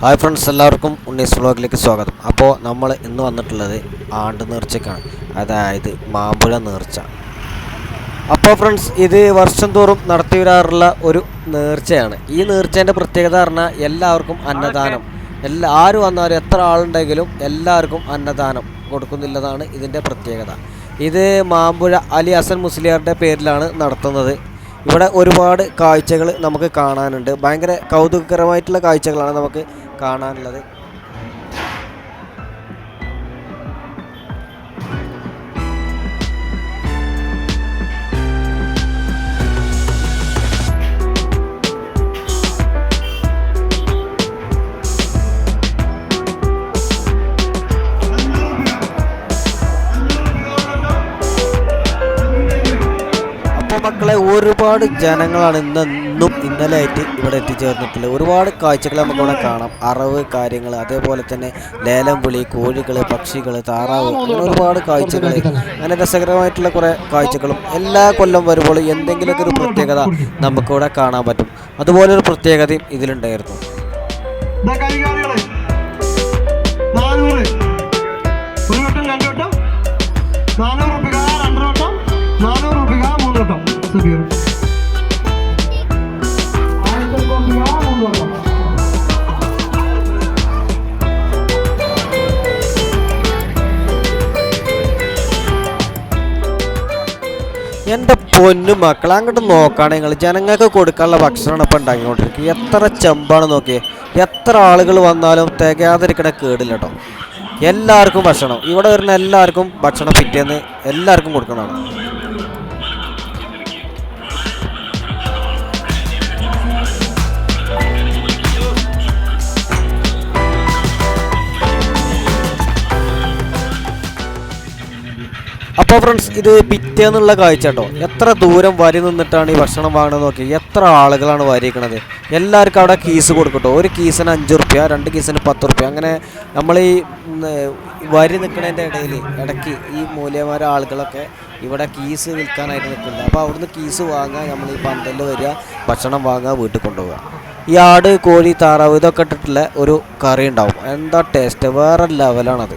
Hi friends, എല്ലാവർക്കും ഉണ്ണീസ് വ്ളോഗിലേക്ക് സ്വാഗതം. അപ്പോൾ നമ്മൾ ഇന്ന് വന്നിട്ടുള്ളത് ആണ്ട് നേർച്ചയ്ക്കാണ്, അതായത് മാമ്പുഴ നേർച്ച. അപ്പോൾ ഫ്രണ്ട്സ്, ഇത് വർഷം തോറും നടത്തി വരാറുള്ള ഒരു നേർച്ചയാണ്. ഈ നേർച്ചേൻ്റെ പ്രത്യേകത പറഞ്ഞാൽ എല്ലാവർക്കും അന്നദാനം, ആര് വന്നാലും എത്ര ആളുണ്ടെങ്കിലും എല്ലാവർക്കും അന്നദാനം കൊടുക്കുന്നില്ലതാണ് ഇതിൻ്റെ പ്രത്യേകത. ഇത് മാമ്പുഴ അലി ഹസൻ മുസ്ലിയാരുടെ പേരിലാണ് നടത്തുന്നത്. ഇവിടെ ഒരുപാട് കാഴ്ചകൾ നമുക്ക് കാണാനുണ്ട്. ഭയങ്കര കൗതുകകരമായിട്ടുള്ള കാഴ്ചകളാണ് നമുക്ക് കാണാനുള്ളത്. മക്കളെ, ഒരുപാട് ജനങ്ങളാണ് ഇന്നും ഇന്നലെ ആയിട്ട് ഇവിടെ എത്തിച്ചേർന്നിട്ടുള്ളത്. ഒരുപാട് കാഴ്ചകൾ നമുക്കിവിടെ കാണാം. അറവ് കാര്യങ്ങൾ, അതേപോലെ തന്നെ ലേലം വിളി, കോഴികൾ, പക്ഷികൾ, താറാവ്, അങ്ങനെ ഒരുപാട് കാഴ്ചകൾ, അങ്ങനെ രസകരമായിട്ടുള്ള കുറേ കാഴ്ചകളും എല്ലാ കൊല്ലം വരുമ്പോൾ എന്തെങ്കിലുമൊക്കെ ഒരു പ്രത്യേകത നമുക്കിവിടെ കാണാൻ പറ്റും. അതുപോലൊരു പ്രത്യേകതയും ഇതിലുണ്ടായിരുന്നു. എൻ്റെ പൊന്നു മക്കൾ, അങ്ങോട്ട് നോക്കുകയാണെങ്കിൽ നിങ്ങൾ ജനങ്ങൾക്ക് കൊടുക്കാനുള്ള ഭക്ഷണമാണ് ഇപ്പം ഉണ്ടാക്കിക്കൊണ്ടിരിക്കുക. എത്ര ചെമ്പാണ് നോക്കിയേ. എത്ര ആളുകൾ വന്നാലും തികയാതിരിക്കണ കേടില്ല കേട്ടോ. എല്ലാവർക്കും ഭക്ഷണം, ഇവിടെ വരുന്ന എല്ലാവർക്കും ഭക്ഷണം പിറ്റേന്ന് എല്ലാവർക്കും കൊടുക്കണതാണ്. അപ്പോൾ ഫ്രണ്ട്സ്, ഇത് പിറ്റേന്നുള്ള കാഴ്ച കേട്ടോ. എത്ര ദൂരം വരി നിന്നിട്ടാണ് ഈ ഭക്ഷണം വാങ്ങുന്നത് നോക്കി. എത്ര ആളുകളാണ് വരിയിരിക്കണത്. എല്ലാവർക്കും അവിടെ കീസ് കൊടുക്കട്ടോ. ഒരു കീസിന് 5 റുപ്യ, 2 കീസിന് 10 റുപ്യ. അങ്ങനെ നമ്മൾ ഈ വരി നിൽക്കുന്നതിൻ്റെ ഇടയ്ക്ക് ഈ മൂല്യമാര ആളുകളൊക്കെ ഇവിടെ കീസ് വിൽക്കാനായിട്ട് നിൽക്കുന്നുണ്ട്. അപ്പോൾ അവിടുന്ന് കീസ് വാങ്ങുക, നമ്മൾ ഈ പന്തലിൽ വരിക, ഭക്ഷണം വാങ്ങുക, വീട്ടിൽ കൊണ്ടുപോവുക. ഈ ആട്, കോഴി, താറാവ് ഇതൊക്കെ ഇട്ടിട്ടുള്ള ഒരു കറി ഉണ്ടാവും. എന്താ ടേസ്റ്റ്, വേറെ ലെവലാണത്.